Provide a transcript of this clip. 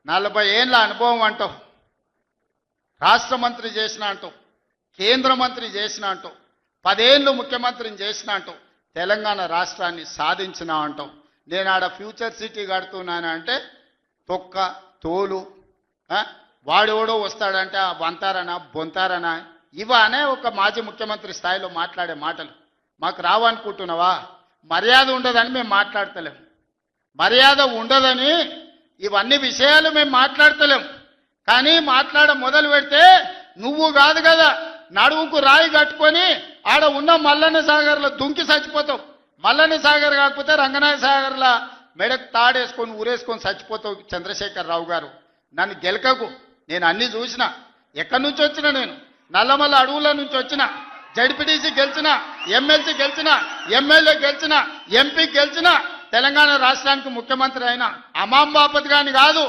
40 ఏళ్ళ అనుభవం అంటావు, రాష్ట్ర మంత్రి చేసిన అంటావు, కేంద్ర మంత్రి చేసిన అంటావు, 10 ఏళ్ళు ముఖ్యమంత్రిని చేసిన అంటావు, తెలంగాణ రాష్ట్రాన్ని సాధించిన అంటావు. నేను ఆడ ఫ్యూచర్ సిటీ కడుతున్నాను అంటే తొక్క తోలు వాడెవడో వస్తాడంటే వంతారనా బొంతారనా ఇవనే ఒక మాజీ ముఖ్యమంత్రి స్థాయిలో మాట్లాడే మాటలు మాకు రావనుకుంటున్నావా? మర్యాద ఉండదని మేము మాట్లాడతలేం, మర్యాద ఉండదని ఇవన్నీ విషయాలు మేము మాట్లాడతలేం. కానీ మాట్లాడ మొదలు పెడితే నువ్వు కాదు కదా నడువుకు రాయి కట్టుకొని ఆడ ఉన్న మల్లన్న సాగర్లో దుంకి చచ్చిపోతావు. మల్లన్న సాగర్ కాకపోతే రంగనాయ సాగర్లో మెడకు తాడేసుకొని ఊరేసుకొని చచ్చిపోతావు. చంద్రశేఖర్ రావు గారు, నన్ను గెలకకు. నేను అన్ని చూసిన, ఎక్కడి నుంచి వచ్చిన, నేను నల్లమల్ల అడవుల నుంచి వచ్చిన, జడ్పీటీసీ గెలిచిన, ఎమ్మెల్సీ గెలిచిన, ఎమ్మెల్యే గెలిచిన, ఎంపీ గెలిచిన, తెలంగాణ రాష్ట్రానికి ముఖ్యమంత్రి అయిన అమాం బాపత్ గాని కాదు.